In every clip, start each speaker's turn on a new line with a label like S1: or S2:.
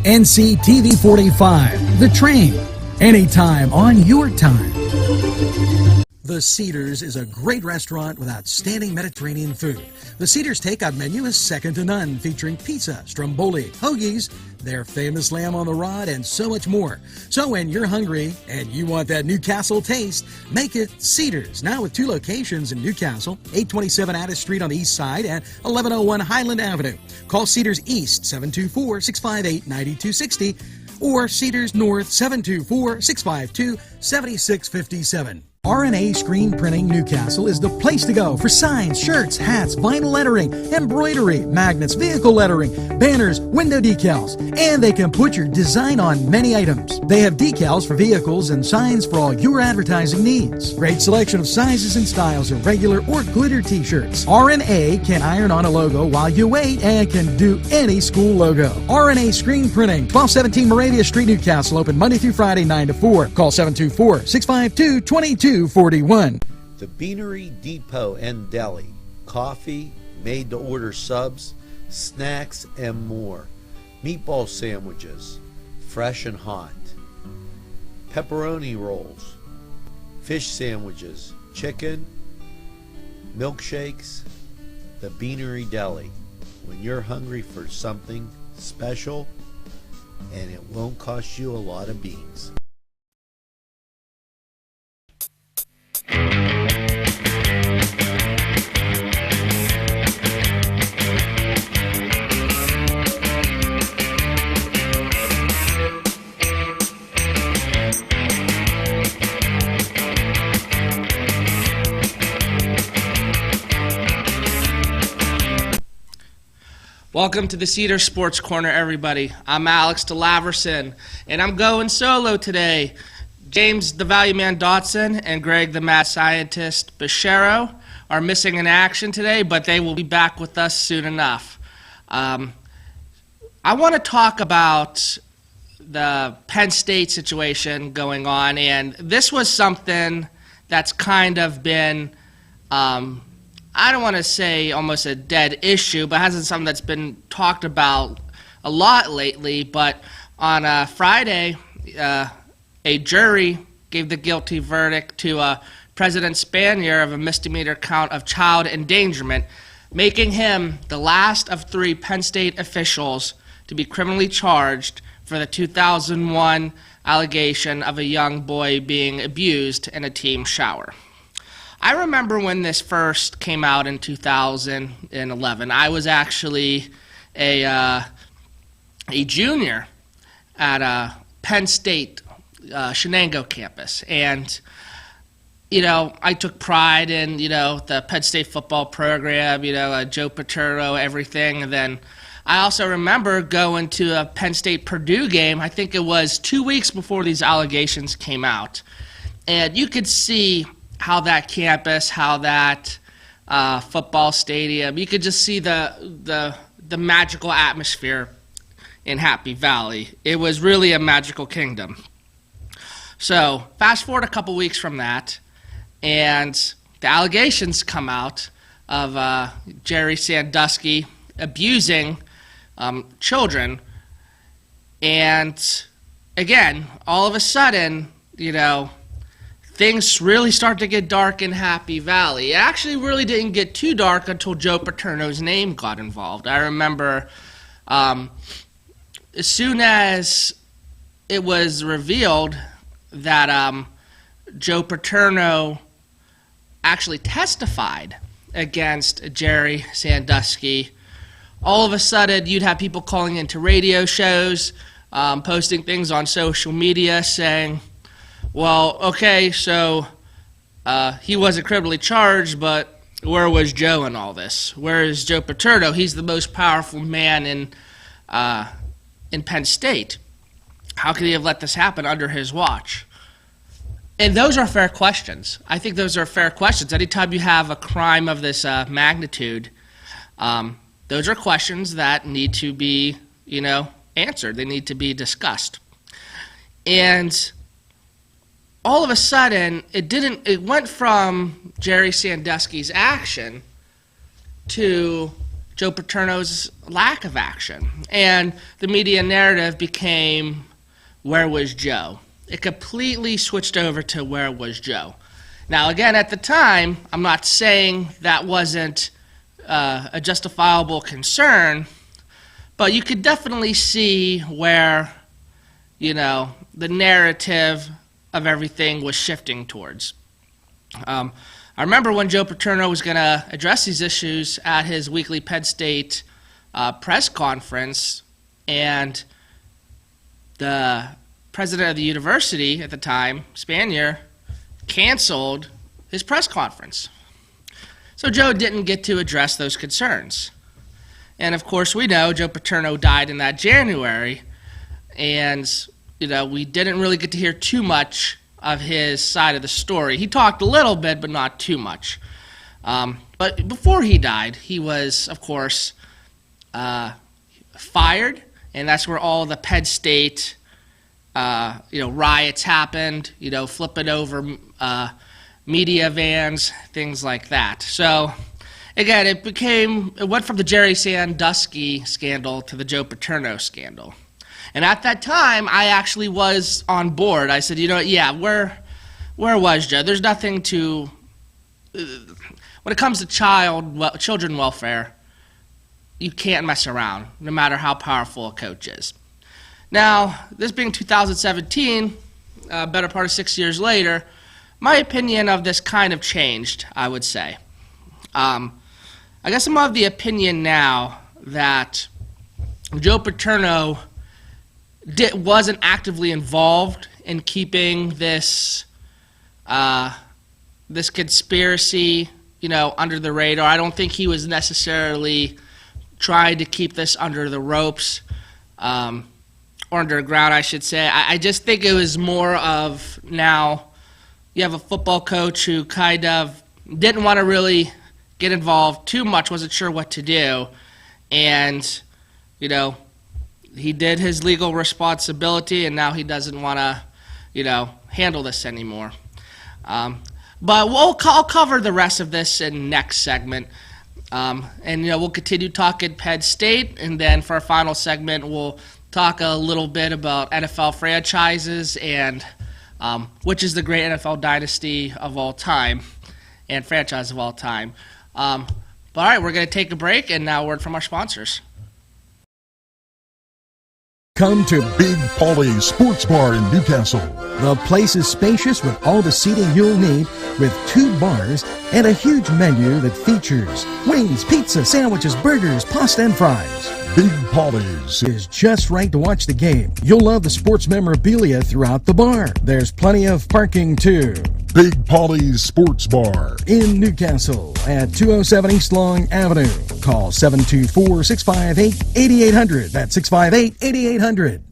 S1: NCTV45, The Train, anytime on your time. The Cedars is a great restaurant with outstanding Mediterranean food. The Cedars takeout menu is second to none, featuring pizza, stromboli, hoagies, their famous lamb on the rod, and so much more. So when you're hungry and you want that Newcastle taste, make it Cedars. Now with 2 locations in Newcastle, 827 Addis Street on the east side and 1101 Highland Avenue. Call Cedars East 724-658-9260 or Cedars North 724-652-7657. RNA Screen Printing Newcastle is the place to go for signs, shirts, hats, vinyl lettering, embroidery, magnets, vehicle lettering, banners, window decals, and they can put your design on many items. They have decals for vehicles and signs for all your advertising needs. Great selection of sizes and styles of regular or glitter t-shirts. RNA can iron on a logo while you wait and can do any school logo. RNA Screen Printing, 1217 Moravia Street, Newcastle, open Monday through Friday 9 to 4. Call 724-652-2241.
S2: The Beanery Depot and Deli. Coffee, made-to-order subs, snacks, and more. Meatball sandwiches, fresh and hot. Pepperoni rolls, fish sandwiches, chicken, milkshakes. The Beanery Deli. When you're hungry for something special, and it won't cost you a lot of beans.
S3: Welcome to the Cedars Sports Corner, everybody. I'm Alex DeLaverson, and I'm going solo today. James the Value Man Dotson and Greg the Mad Scientist Bichero are missing in action today, but they will be back with us soon enough. I want to talk about the Penn State situation going on, and this was something that's kind of been I don't want to say almost a dead issue, but hasn't something that's been talked about a lot lately. But on Friday, a jury gave the guilty verdict to President Spanier of a misdemeanor count of child endangerment, making him the last of 3 Penn State officials to be criminally charged for the 2001 allegation of a young boy being abused in a team shower. I remember when this first came out in 2011. I was actually a junior at Penn State Shenango campus, and I took pride in the Penn State football program, Joe Paterno, everything. And then I also remember going to a Penn State Purdue game. I think it was 2 weeks before these allegations came out, and you could see how that campus, how that football stadium, you could just see the magical atmosphere in Happy Valley. It was really a magical kingdom. So fast forward a couple weeks from that, and the allegations come out of Jerry Sandusky abusing children. And again, all of a sudden, things really start to get dark in Happy Valley. It actually really didn't get too dark until Joe Paterno's name got involved. I remember as soon as it was revealed that Joe Paterno actually testified against Jerry Sandusky, all of a sudden you'd have people calling into radio shows, posting things on social media saying, well, okay, so he wasn't criminally charged, but where was Joe in all this? Where is Joe Paterno? He's the most powerful man in Penn State. How could he have let this happen under his watch? And those are fair questions. I think those are fair questions. Anytime you have a crime of this magnitude, those are questions that need to be, answered. They need to be discussed. And all of a sudden, it went from Jerry Sandusky's action to Joe Paterno's lack of action. And the media narrative became, where was Joe? It completely switched over to where was Joe. Now, again, at the time, I'm not saying that wasn't a justifiable concern, but you could definitely see where, the narrative of everything was shifting towards. I remember when Joe Paterno was going to address these issues at his weekly Penn State press conference, and the president of the university at the time, Spanier, canceled his press conference. So Joe didn't get to address those concerns. And of course, we know Joe Paterno died in that January, and we didn't really get to hear too much of his side of the story. He talked a little bit, but not too much. But before he died, he was, of course, fired, and that's where all the Penn State, riots happened. Flipping over media vans, things like that. So, again, it went from the Jerry Sandusky scandal to the Joe Paterno scandal. And at that time, I actually was on board. I said, where was Joe? There's nothing to, when it comes to children welfare, you can't mess around, no matter how powerful a coach is. Now, this being 2017, better part of 6 years later, my opinion of this kind of changed, I would say. I guess I'm of the opinion now that Joe Paterno wasn't actively involved in keeping this this conspiracy, under the radar. I don't think he was necessarily trying to keep this under the ropes, or underground, I should say. I just think it was more of, now you have a football coach who kind of didn't want to really get involved too much, wasn't sure what to do, and he did his legal responsibility, and now he doesn't want to, handle this anymore. But I'll cover the rest of this in next segment. And we'll continue talking Penn State, and then for our final segment, we'll talk a little bit about NFL franchises and which is the great NFL dynasty of all time and franchise of all time. But all right, we're going to take a break, and now a word from our sponsors.
S4: Come to Big Polly's Sports Bar in Newcastle.
S1: The place is spacious with all the seating you'll need, with 2 bars and a huge menu that features wings, pizza, sandwiches, burgers, pasta, and fries.
S4: Big Polly's
S1: is just right to watch the game. You'll love the sports memorabilia throughout the bar. There's plenty of parking too.
S4: Big Polly's Sports Bar
S1: in Newcastle at 207 East Long Avenue. Call 724-658-8800. That's 658-8800.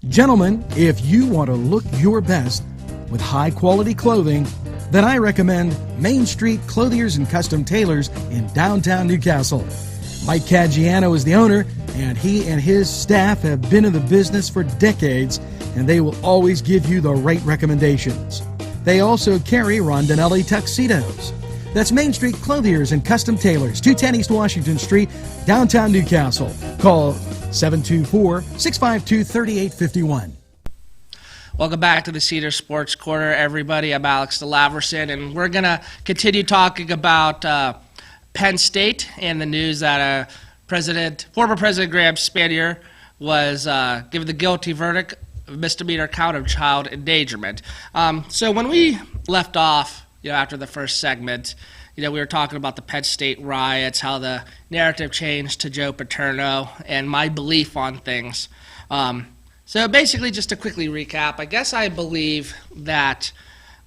S1: Gentlemen, if you want to look your best with high-quality clothing, then I recommend Main Street Clothiers and Custom Tailors in downtown Newcastle. Mike Caggiano is the owner, and he and his staff have been in the business for decades, and they will always give you the right recommendations. They also carry Rondinelli tuxedos. That's Main Street Clothiers and Custom Tailors, 210 East Washington Street, downtown Newcastle. Call 724-652-3851.
S3: Welcome back to the Cedars Sports Corner, everybody. I'm Alex DeLaverson, and we're going to continue talking about Penn State and the news that former President Graham Spanier was given the guilty verdict of misdemeanor count of child endangerment. So when we left off, after the first segment, we were talking about the Penn State riots, how the narrative changed to Joe Paterno, and my belief on things. So basically, just to quickly recap, I guess I believe that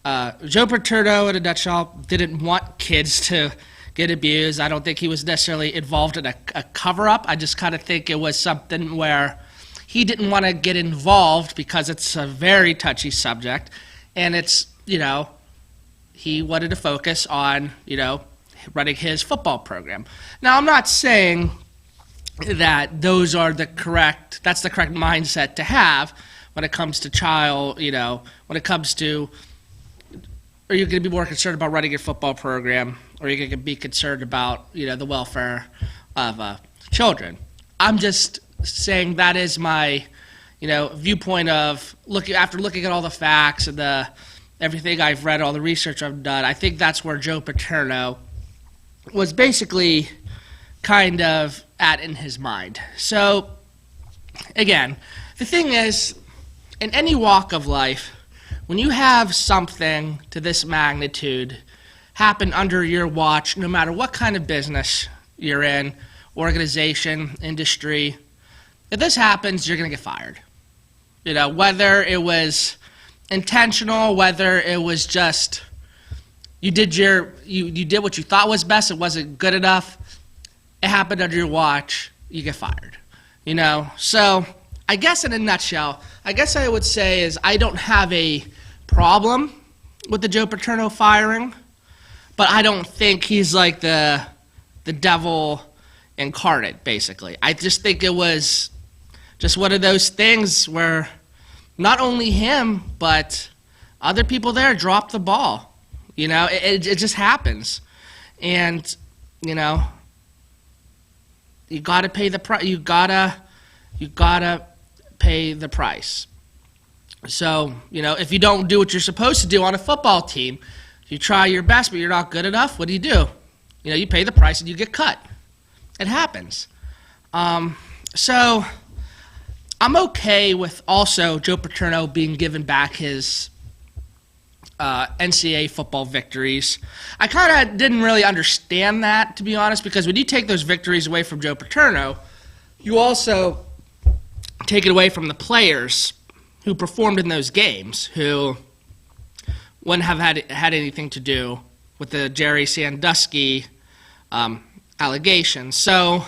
S3: Joe Paterno, in a nutshell, didn't want kids to get abused. I don't think he was necessarily involved in a cover-up. I just kind of think it was something where he didn't want to get involved because it's a very touchy subject, and it's, he wanted to focus on, running his football program. Now, I'm not saying that those are that's the correct mindset to have when it comes to when it comes to, are you going to be more concerned about running your football program, or are you going to be concerned about, the welfare of children? I'm just saying that is my, viewpoint of after looking at all the facts and everything I've read, all the research I've done. I think that's where Joe Paterno was basically kind of at in his mind. So, again, the thing is, in any walk of life, when you have something to this magnitude happen under your watch, no matter what kind of business you're in, organization, industry, if this happens, you're going to get fired. Whether it was intentional, whether it was just you did what you thought was best, it wasn't good enough, it happened under your watch, you get fired. So I guess in a nutshell, I would say is I don't have a problem with the Joe Paterno firing, but I don't think he's like the devil incarnate, basically. I just think it was just one of those things where not only him, but other people there dropped the ball. It just happens. And, you gotta pay the price. You gotta pay the price. So, if you don't do what you're supposed to do on a football team, you try your best, but you're not good enough, what do? You pay the price and you get cut. It happens. So I'm okay with also Joe Paterno being given back his NCAA football victories. I kind of didn't really understand that, to be honest, because when you take those victories away from Joe Paterno, you also take it away from the players who performed in those games, who wouldn't have had anything to do with the Jerry Sandusky allegations. So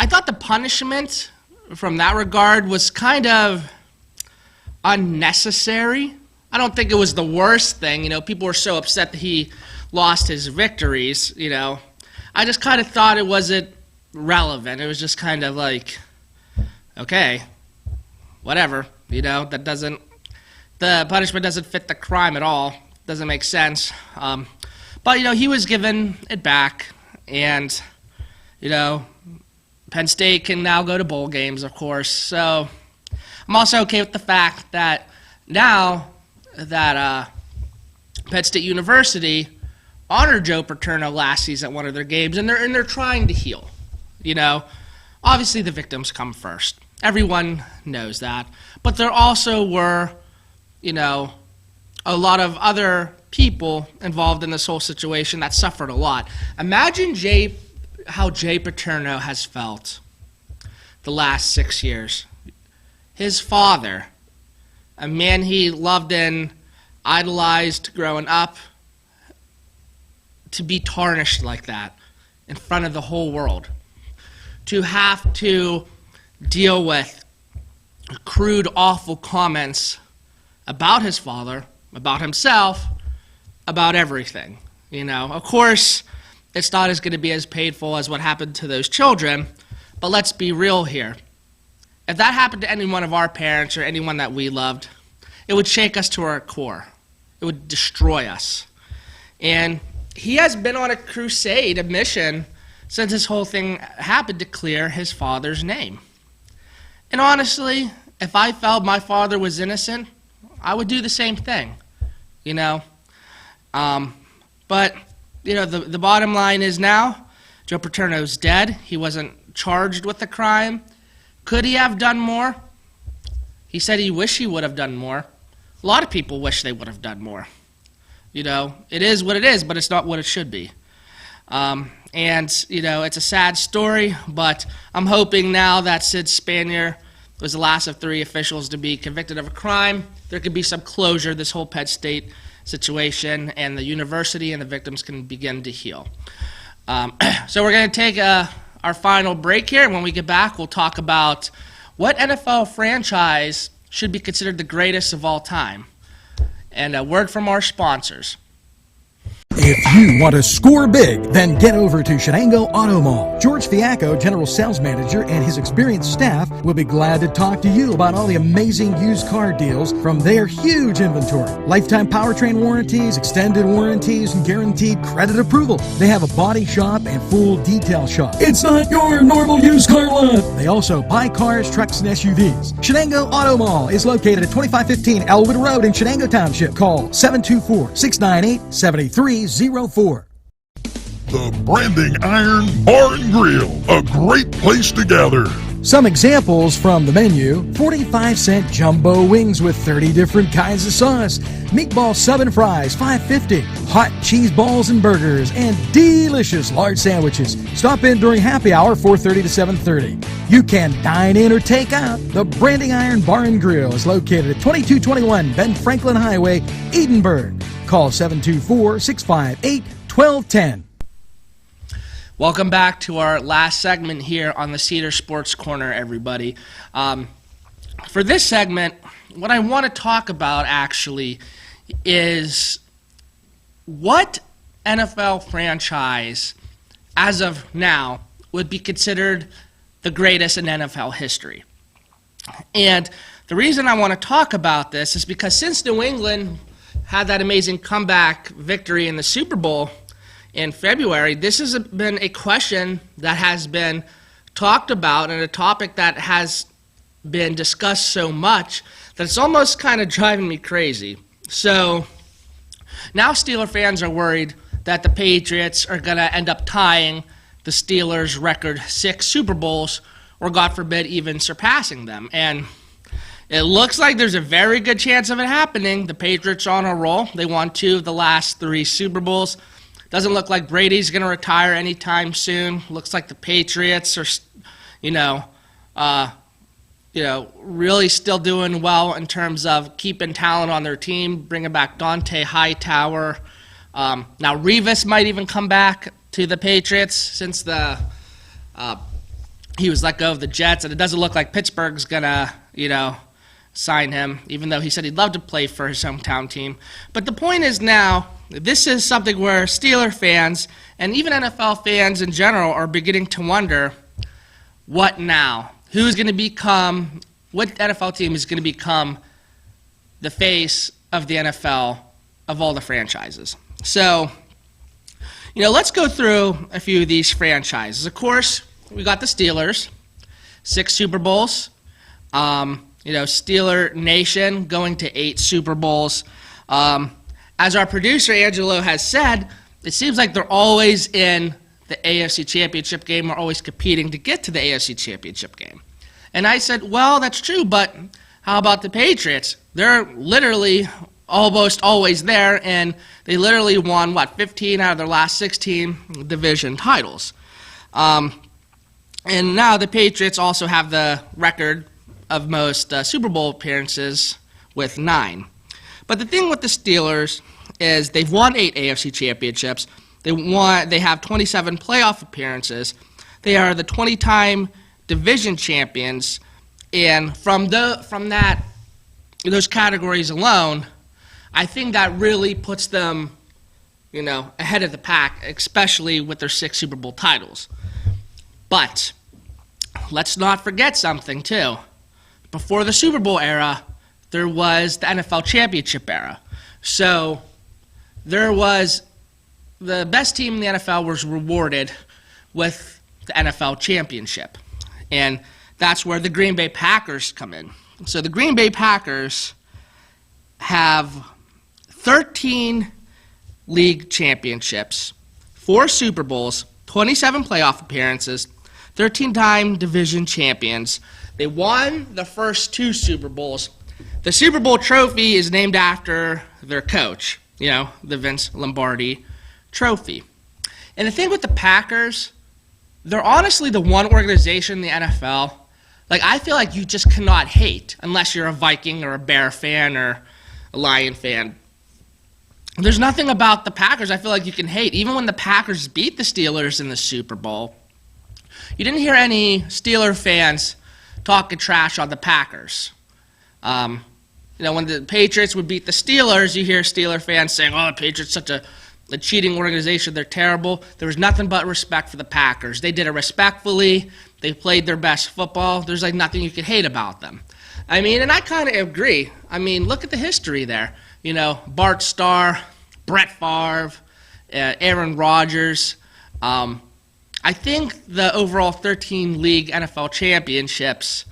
S3: I thought the punishment from that regard was kind of unnecessary. I don't think it was the worst thing. People were so upset that he lost his victories. I just kind of thought it wasn't relevant. It was just kind of like, okay, whatever. The punishment doesn't fit the crime at all. Doesn't make sense. But he was given it back, and Penn State can now go to bowl games, of course. So I'm also okay with the fact that now that Penn State University honored Joe Paterno last season at one of their games, and they're trying to heal. Obviously the victims come first. Everyone knows that. But there also were, a lot of other people involved in this whole situation that suffered a lot. Imagine how Jay Paterno has felt the last 6 years. His father, a man he loved and idolized growing up, to be tarnished like that in front of the whole world. To have to deal with crude, awful comments about his father, about himself, about everything. Of course, it's not going to be as painful as what happened to those children, but let's be real here. If that happened to any one of our parents or anyone that we loved, it would shake us to our core. It would destroy us. And he has been on a crusade, a mission, since this whole thing happened, to clear his father's name. And honestly, if I felt my father was innocent, I would do the same thing, But, the bottom line is now, Joe Paterno's dead. He wasn't charged with the crime. Could he have done more? He said he wished he would have done more. A lot of people wish they would have done more. It is what it is, but it's not what it should be. It's a sad story, but I'm hoping now that Sid Spanier was the last of 3 officials to be convicted of a crime, there could be some closure, this whole Penn State situation, and the university and the victims can begin to heal. So we're going to take our final break here, and when we get back, we'll talk about what NFL franchise should be considered the greatest of all time. And a word from our sponsors.
S1: If you want to score big, then get over to Shenango Auto Mall. George Fiacco, General Sales Manager, and his experienced staff will be glad to talk to you about all the amazing used car deals from their huge inventory. Lifetime powertrain warranties, extended warranties, and guaranteed credit approval. They have a body shop and full detail shop. It's not your normal used car lot. They also buy cars, trucks, and SUVs. Shenango Auto Mall is located at 2515 Elwood Road in Shenango Township. Call 724-698-7304.
S4: The Branding Iron Bar and Grill, a great place to gather.
S1: Some examples from the menu: 45-cent jumbo wings with 30 different kinds of sauce, meatball sub and fries, $5.50, hot cheese balls and burgers, and delicious large sandwiches. Stop in during happy hour, 4:30 to 7:30. You can dine in or take out. The Branding Iron Bar and Grill is located at 2221 Ben Franklin Highway, Edinburgh. Call 724-658-1210.
S3: Welcome back to our last segment here on the Cedars Sports Corner, everybody. For this segment, what I want to talk about actually is what NFL franchise, as of now, would be considered the greatest in NFL history. And the reason I want to talk about this is because since New England had that amazing comeback victory in the Super Bowl in February, this has been a question that has been talked about and a topic that has been discussed so much that it's almost kind of driving me crazy. So now Steeler fans are worried that the Patriots are going to end up tying the Steelers' record 6 Super Bowls, or God forbid, even surpassing them. And it looks like there's a very good chance of it happening. The Patriots are on a roll. They won 2 of the last 3 Super Bowls. Doesn't look like Brady's going to retire anytime soon. Looks like the Patriots are, really still doing well in terms of keeping talent on their team, bringing back Dante Hightower. Now Revis might even come back to the Patriots since he was let go of the Jets, and it doesn't look like Pittsburgh's going to, sign him, even though he said he'd love to play for his hometown team. But the point is now, this is something where Steeler fans and even NFL fans in general are beginning to wonder, what now? Who's going to become, what NFL team is going to become the face of the NFL of all the franchises? So, let's go through a few of these franchises. Of course, we got the Steelers, 6 Super Bowls. Steeler Nation going to 8 Super Bowls. As our producer Angelo has said, it seems like they're always in the AFC Championship game, or always competing to get to the AFC Championship game. And I said, well, that's true, but how about the Patriots? They're literally almost always there, and they literally won, 15 out of their last 16 division titles. And now the Patriots also have the record of most Super Bowl appearances with 9. But the thing with the Steelers is they've won 8 AFC championships. They have 27 playoff appearances. They are the 20-time division champions, and from those categories alone, I think that really puts them, ahead of the pack, especially with their 6 Super Bowl titles. But let's not forget something too. Before the Super Bowl era, there was the NFL championship era. So there was the best team in the NFL was rewarded with the NFL championship. And that's where the Green Bay Packers come in. So the Green Bay Packers have 13 league championships, 4 Super Bowls, 27 playoff appearances, 13-time division champions. They won the first 2 Super Bowls. The Super Bowl trophy is named after their coach, the Vince Lombardi trophy. And the thing with the Packers, they're honestly the one organization in the NFL, I feel like you just cannot hate unless you're a Viking or a Bear fan or a Lion fan. There's nothing about the Packers I feel like you can hate. Even when the Packers beat the Steelers in the Super Bowl, you didn't hear any Steeler fans talking trash on the Packers. When the Patriots would beat the Steelers, you hear Steeler fans saying, "Oh, the Patriots such a a cheating organization. They're terrible. There was nothing but respect for the Packers. They did it respectfully. They played their best football. There's like nothing you could hate about them. I mean, and I kind of agree. I mean, look at the history there. You know, Bart Starr, Brett Favre, Aaron Rodgers. I think the overall 13 league NFL championships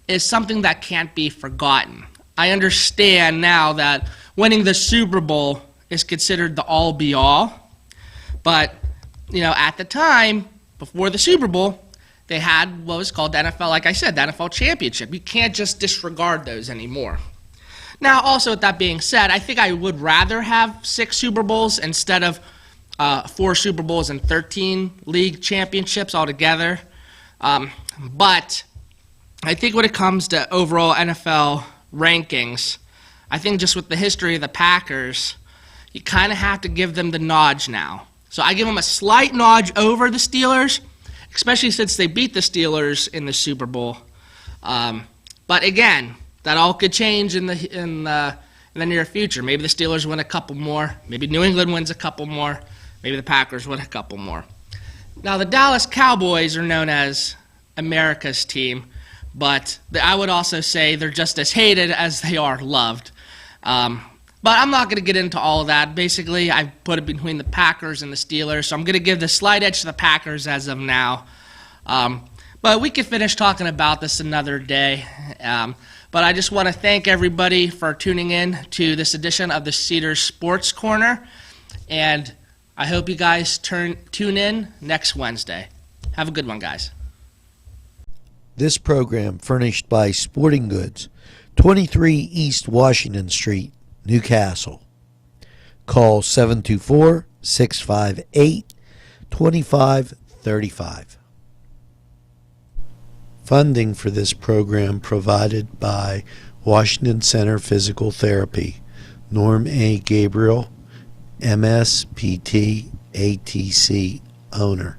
S3: is something that can't be forgotten. I understand now that winning the Super Bowl is considered the all-be-all, but, you know, at the time, before the Super Bowl, they had what was called the NFL, like I said, the NFL championship. You can't just disregard those anymore. Now, also with that being said, I think I would rather have 6 Super Bowls instead of 4 Super Bowls and 13 league championships altogether. But I think when it comes to overall NFL rankings, I think just with the history of the Packers, you kind of have to give them the nod now. So I give them a slight nod over the Steelers, especially since they beat the Steelers in the Super Bowl. But again, that all could change in the near future. Maybe the Steelers win a couple more. Maybe New England wins a couple more. Maybe the Packers win a couple more. Now, the Dallas Cowboys are known as America's team, but I would also say they're just as hated as they are loved. But I'm not going to get into all of that. Basically, I put it between the Packers and the Steelers, so I'm going to give the slight edge to the Packers as of now. But we could finish talking about this another day. But I just want to thank everybody for tuning in to this edition of the Cedars Sports Corner, and I hope you guys tune in next Wednesday. Have a good one, guys.
S2: This program furnished by Sporting Goods, 23 East Washington Street, Newcastle. Call 724-658-2535. Funding for this program provided by Washington Center Physical Therapy, Norm A. Gabriel, MSPT ATC owner.